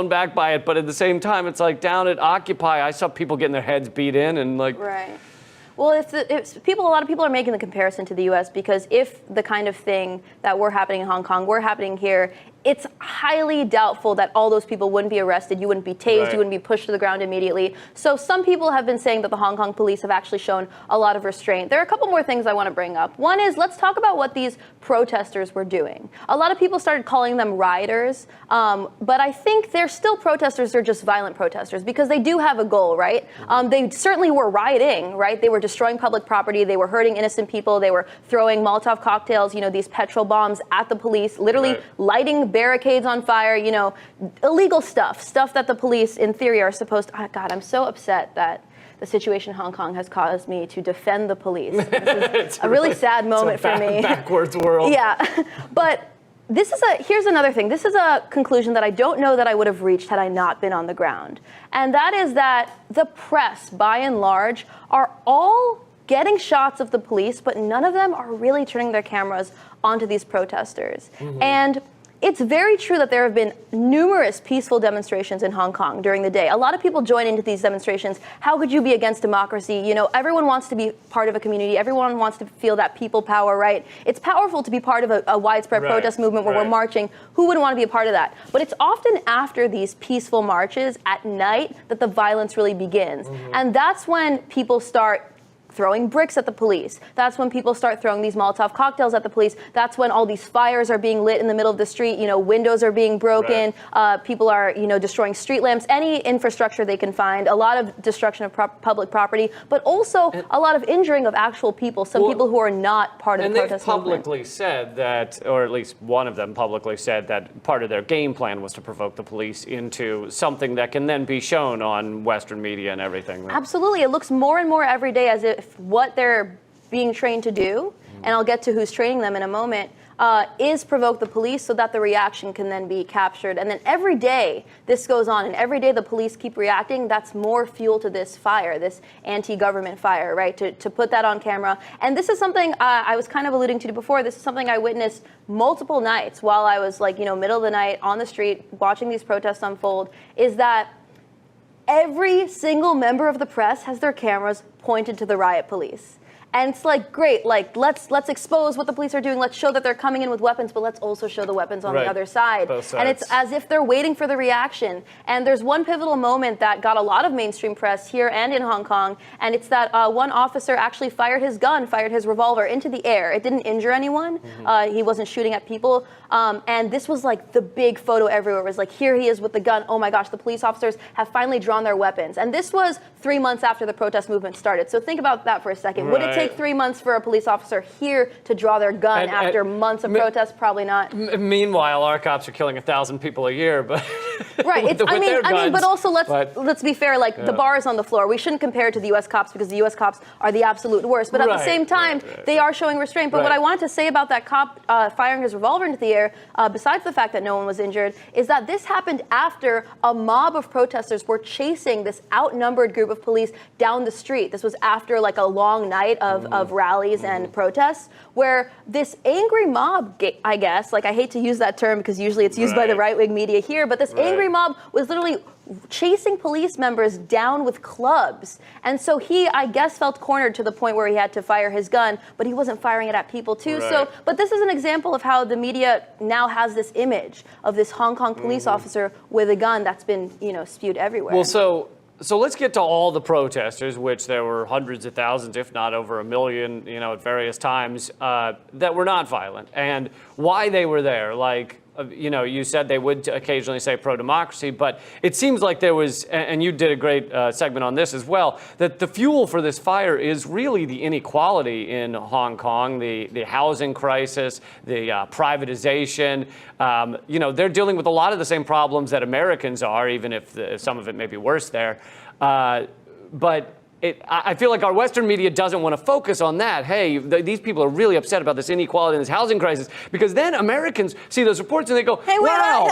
back by it, but at the same time, it's like down at Occupy, I saw people getting their heads beat in and Right. Well, a lot of people are making the comparison to the U.S. because if the kind of thing that were happening in Hong Kong were happening here, it's highly doubtful that all those people wouldn't be arrested, you wouldn't be tased, Right. you wouldn't be pushed to the ground immediately. So some people have been saying that the Hong Kong police have actually shown a lot of restraint. There are a couple more things I want to bring up. One is, let's talk about what these protesters were doing. A lot of people started calling them rioters, but I think they're still protesters, they're just violent protesters, because they do have a goal, right? They certainly were rioting, right? They were destroying public property, they were hurting innocent people, they were throwing Molotov cocktails, these petrol bombs at the police, literally lighting barricades on fire, illegal stuff that the police in theory are supposed to. God, I'm so upset that the situation in Hong Kong has caused me to defend the police. This is a really sad moment for me. Backwards world. Yeah, but here's another thing. This is a conclusion that I don't know that I would have reached had I not been on the ground. And that is that the press, by and large, are all getting shots of the police, but none of them are really turning their cameras onto these protesters. And it's very true that there have been numerous peaceful demonstrations in Hong Kong during the day. A lot of people join into these demonstrations. How could you be against democracy? Everyone wants to be part of a community. Everyone wants to feel that people power, right? It's powerful to be part of a widespread protest movement where we're marching. Who wouldn't want to be a part of that? But it's often after these peaceful marches at night that the violence really begins. And that's when people start throwing bricks at the police. That's when people start throwing these Molotov cocktails at the police. That's when all these fires are being lit in the middle of the street. Windows are being broken. People are, destroying street lamps, any infrastructure they can find. A lot of destruction of public property, but also a lot of injuring of actual people. Some people who are not part of the protest movement. And they've publicly said that, or at least one of them publicly said that part of their game plan was to provoke the police into something that can then be shown on Western media and everything. Absolutely. It looks more and more every day as if what they're being trained to do, and I'll get to who's training them in a moment, is provoke the police so that the reaction can then be captured. And then every day this goes on, and every day the police keep reacting. That's more fuel to this fire, this anti-government fire, right? To put that on camera. And this is something I was kind of alluding to before. This is something I witnessed multiple nights while I was middle of the night on the street watching these protests unfold, is that every single member of the press has their cameras pointed to the riot police. And it's great, let's expose what the police are doing. Let's show that they're coming in with weapons, but let's also show the weapons on the other side. Both sides. And it's as if they're waiting for the reaction. And there's one pivotal moment that got a lot of mainstream press here and in Hong Kong, and it's that one officer actually fired his revolver into the air. It didn't injure anyone. He wasn't shooting at people. And this was the big photo everywhere. It was here he is with the gun. Oh my gosh, the police officers have finally drawn their weapons. And this was 3 months after the protest movement started. So think about that for a second. Would it take 3 months for a police officer here to draw their gun after months of protests? Probably not. Meanwhile, our cops are killing 1,000 people a year, but Right. with I their mean, guns. but also let's be fair. Like the bar is on the floor. We shouldn't compare it to the U.S. cops because the U.S. cops are the absolute worst. But at the same time, they are showing restraint. But what I wanted to say about that cop firing his revolver into the air, besides the fact that no one was injured, is that this happened after a mob of protesters were chasing this outnumbered group of police down the street. This was after like a long night of rallies and protests, where this angry mob, I guess, like I hate to use that term because usually it's used by the right-wing media here, but this angry mob was literally chasing police members down with clubs. And so he, I guess, felt cornered to the point where he had to fire his gun, but he wasn't firing it at people too. So, but this is an example of how the media now has this image of this Hong Kong police officer with a gun that's been, spewed everywhere. Well, so let's get to all the protesters, which there were hundreds of thousands, if not over 1 million, at various times, that were not violent, and why they were there. Like, you said they would occasionally say pro-democracy, but it seems like there was, and you did a great segment on this as well, that the fuel for this fire is really the inequality in Hong Kong, the housing crisis, the privatization. They're dealing with a lot of the same problems that Americans are, even if some of it may be worse there. But I feel like our Western media doesn't want to focus on that. Hey, these people are really upset about this inequality and this housing crisis, because then Americans see those reports and they go, hey, wow,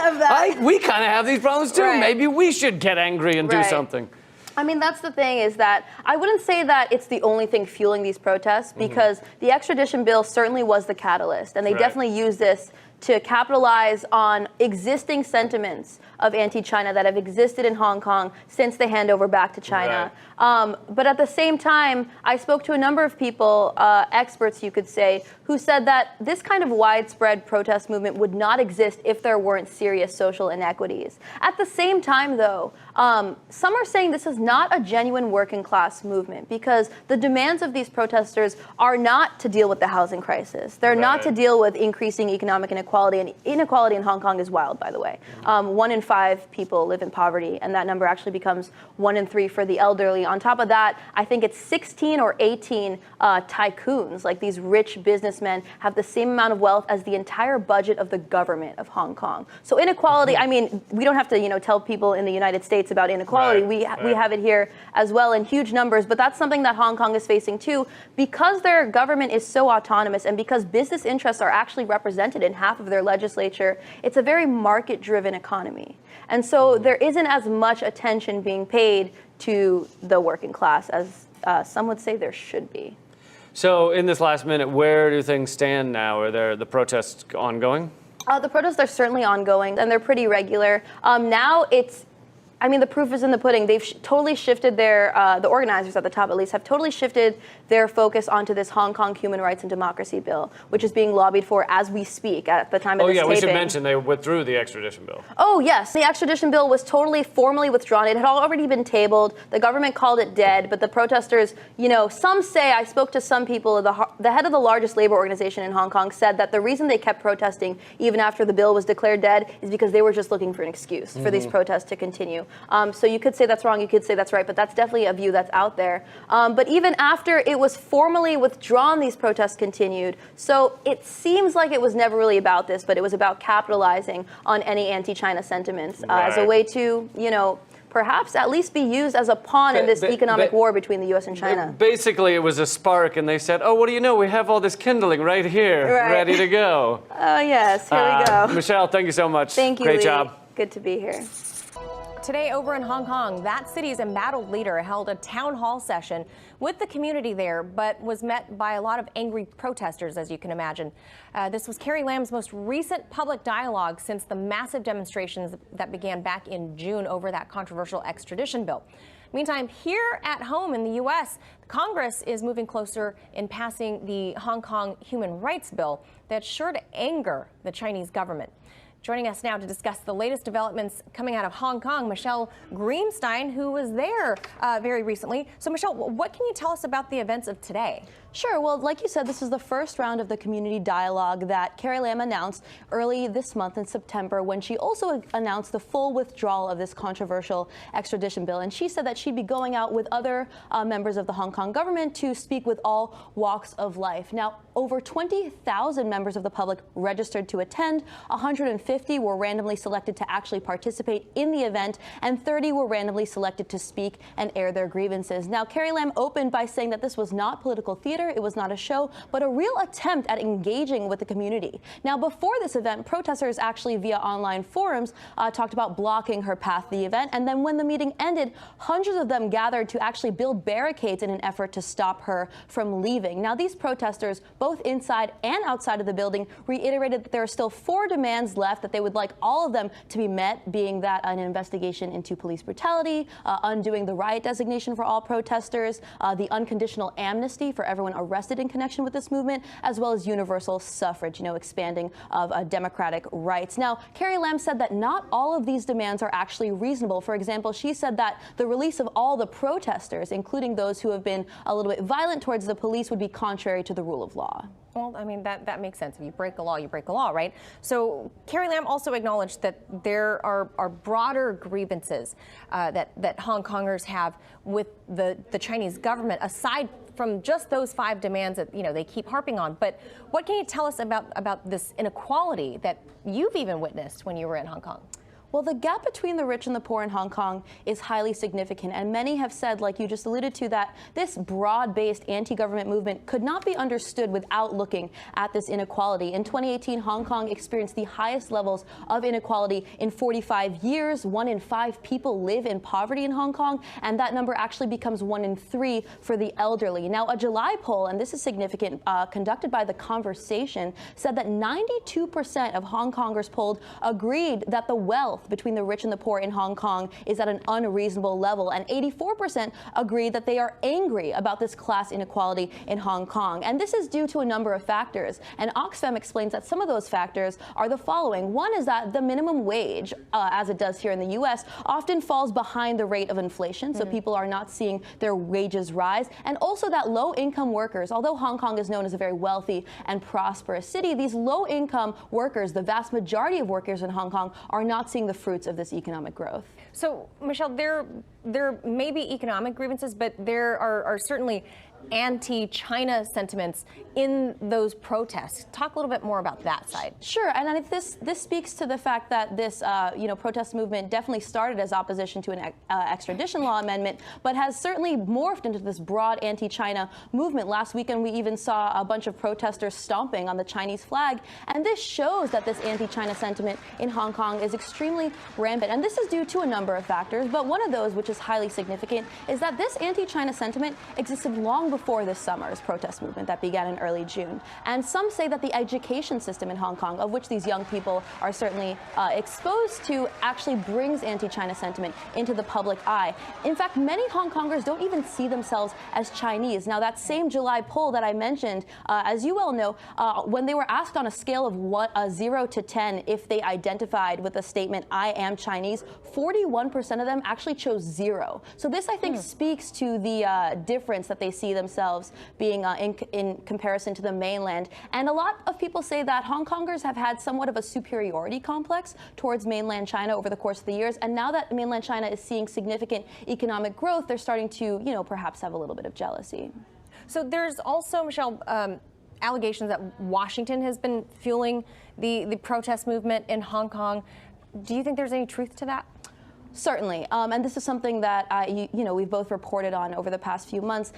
we kind of have these problems too. Right. Maybe we should get angry and do something. I mean, that's the thing, is that I wouldn't say that it's the only thing fueling these protests, because the extradition bill certainly was the catalyst, and they definitely used this to capitalize on existing sentiments of anti-China that have existed in Hong Kong since the handover back to China. But at the same time, I spoke to a number of people, experts you could say, who said that this kind of widespread protest movement would not exist if there weren't serious social inequities. At the same time, though, some are saying this is not a genuine working class movement, because the demands of these protesters are not to deal with the housing crisis. They're not to deal with increasing economic inequality, and inequality in Hong Kong is wild, by the way. 1 in 5 people live in poverty, and that number actually becomes 1 in 3 for the elderly. On top of that, I think it's 16 or 18 tycoons, like these rich businessmen, have the same amount of wealth as the entire budget of the government of Hong Kong. So inequality, I mean, we don't have to, tell people in the United States about inequality. We have it here as well in huge numbers, but that's something that Hong Kong is facing too, because their government is so autonomous and because business interests are actually represented in half of their legislature. It's a very market-driven economy. And so there isn't as much attention being paid to the working class as some would say there should be. So in this last minute, where do things stand now? Are the protests ongoing? The protests are certainly ongoing, and they're pretty regular. Now the proof is in the pudding. They've totally shifted the organizers at the top at least, have totally shifted their focus onto this Hong Kong Human Rights and Democracy Bill, which is being lobbied for as we speak at the time of this taping. We should mention they withdrew the extradition bill. Oh, yes. The extradition bill was totally formally withdrawn. It had already been tabled. The government called it dead, but the protesters, some say, I spoke to some people, the head of the largest labor organization in Hong Kong said that the reason they kept protesting even after the bill was declared dead is because they were just looking for an excuse for these protests to continue. So you could say that's wrong, you could say that's right, but that's definitely a view that's out there. But even after it was formally withdrawn, these protests continued. So it seems like it was never really about this, but it was about capitalizing on any anti-China sentiments as a way to, perhaps at least be used as a pawn in this economic war between the U.S. and China. Basically, it was a spark, and they said, oh, what do you know? We have all this kindling right here, ready to go. Oh, yes, here we go. Michelle, thank you so much. Thank you, Great Lee. job. Good to be here. Today over in Hong Kong, that city's embattled leader held a town hall session with the community there, but was met by a lot of angry protesters, as you can imagine. This was Carrie Lam's most recent public dialogue since the massive demonstrations that began back in June over that controversial extradition bill. Meantime, here at home in the U.S., Congress is moving closer in passing the Hong Kong Human Rights Bill that's sure to anger the Chinese government. Joining us now to discuss the latest developments coming out of Hong Kong, Michele Greenstein, who was there very recently. So, Michelle, what can you tell us about the events of today? Sure. Well, like you said, this is the first round of the community dialogue that Carrie Lam announced early this month in September, when she also announced the full withdrawal of this controversial extradition bill. And she said that she'd be going out with other members of the Hong Kong government to speak with all walks of life. Now, over 20,000 members of the public registered to attend. 150 were randomly selected to actually participate in the event, and 30 were randomly selected to speak and air their grievances. Now, Carrie Lam opened by saying that this was not political theater, it was not a show, but a real attempt at engaging with the community. Now, before this event, protesters actually via online forums talked about blocking her path to the event, and then when the meeting ended, hundreds of them gathered to actually build barricades in an effort to stop her from leaving. Now, these protesters, both inside and outside of the building, reiterated that there are still 4 demands left that they would like all of them to be met, being that an investigation into police brutality, undoing the riot designation for all protesters, the unconditional amnesty for everyone arrested in connection with this movement, as well as universal suffrage, expanding of democratic rights. Now, Carrie Lam said that not all of these demands are actually reasonable. For example, she said that the release of all the protesters, including those who have been a little bit violent towards the police, would be contrary to the rule of law. Well, I mean, that makes sense. If you break the law, you break the law, right? So Carrie Lam also acknowledged that there are broader grievances that Hong Kongers have with the Chinese government, aside from just those 5 demands that they keep harping on. But what can you tell us about this inequality that you've even witnessed when you were in Hong Kong? Well, the gap between the rich and the poor in Hong Kong is highly significant, and many have said, like you just alluded to, that this broad-based anti-government movement could not be understood without looking at this inequality. In 2018, Hong Kong experienced the highest levels of inequality in 45 years. 1 in 5 people live in poverty in Hong Kong, and that number actually becomes 1 in 3 for the elderly. Now, a July poll, and this is significant, conducted by The Conversation, said that 92% of Hong Kongers polled agreed that the wealth between the rich and the poor in Hong Kong is at an unreasonable level, and 84% agree that they are angry about this class inequality in Hong Kong. And this is due to a number of factors, and Oxfam explains that some of those factors are the following. One is that the minimum wage, as it does here in the U.S., often falls behind the rate of inflation, so people are not seeing their wages rise, and also that low-income workers, although Hong Kong is known as a very wealthy and prosperous city, these low-income workers, the vast majority of workers in Hong Kong, are not seeing the fruits of this economic growth. So, Michelle, there may be economic grievances, but there are certainly anti-China sentiments in those protests. Talk a little bit more about that side. Sure, and this speaks to the fact that this protest movement definitely started as opposition to an extradition law amendment, but has certainly morphed into this broad anti-China movement. Last weekend, we even saw a bunch of protesters stomping on the Chinese flag, and this shows that this anti-China sentiment in Hong Kong is extremely rampant. And this is due to a number of factors, but one of those, which is highly significant, is that this anti-China sentiment existed long before this summer's protest movement that began in early June. And some say that the education system in Hong Kong, of which these young people are certainly exposed to, actually brings anti-China sentiment into the public eye. In fact, many Hong Kongers don't even see themselves as Chinese. Now, that same July poll that I mentioned, as you well know, when they were asked on a scale of 0 to 10 if they identified with the statement, "I am Chinese," 41% of them actually chose 0. So this, I think, speaks to the difference that they see themselves being in comparison to the mainland. And a lot of people say that Hong Kongers have had somewhat of a superiority complex towards mainland China over the course of the years. And now that mainland China is seeing significant economic growth, they're starting to, perhaps have a little bit of jealousy. So there's also, Michelle, allegations that Washington has been fueling the protest movement in Hong Kong. Do you think there's any truth to that? Certainly, and this is something that we've both reported on over the past few months.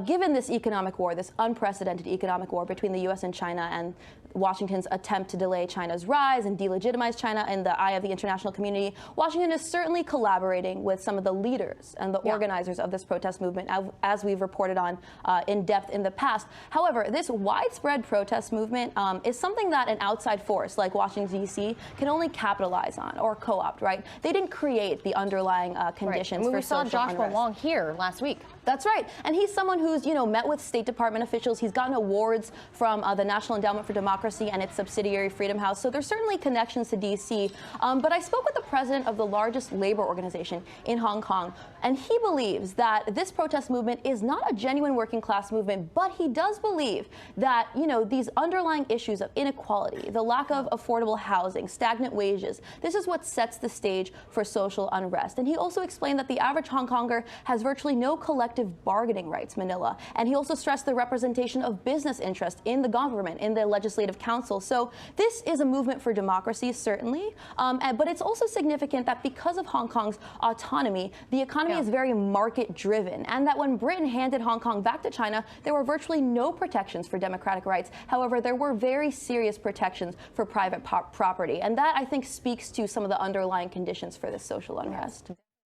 Given this economic war, this unprecedented economic war between the U.S. and China, and Washington's attempt to delay China's rise and delegitimize China in the eye of the international community, Washington is certainly collaborating with some of the leaders and the organizers of this protest movement, as we've reported on in depth in the past. However, this widespread protest movement is something that an outside force like Washington, D.C. can only capitalize on or co-opt, right? They didn't create the underlying conditions for social unrest. We saw Joshua Wong here last week. That's right. And he's someone who's, met with State Department officials. He's gotten awards from the National Endowment for Democracy and its subsidiary Freedom House. So there's certainly connections to D.C. But I spoke with the president of the largest labor organization in Hong Kong, and he believes that this protest movement is not a genuine working class movement, but he does believe that, these underlying issues of inequality, the lack of affordable housing, stagnant wages, this is what sets the stage for social unrest. And he also explained that the average Hong Konger has virtually no collective bargaining rights, Manila. And he also stressed the representation of business interest in the government, in the legislative council. So this is a movement for democracy, certainly. But it's also significant that because of Hong Kong's autonomy, the economy is very market-driven, and that when Britain handed Hong Kong back to China, there were virtually no protections for democratic rights. However, there were very serious protections for private property. And that, I think, speaks to some of the underlying conditions for this social unrest.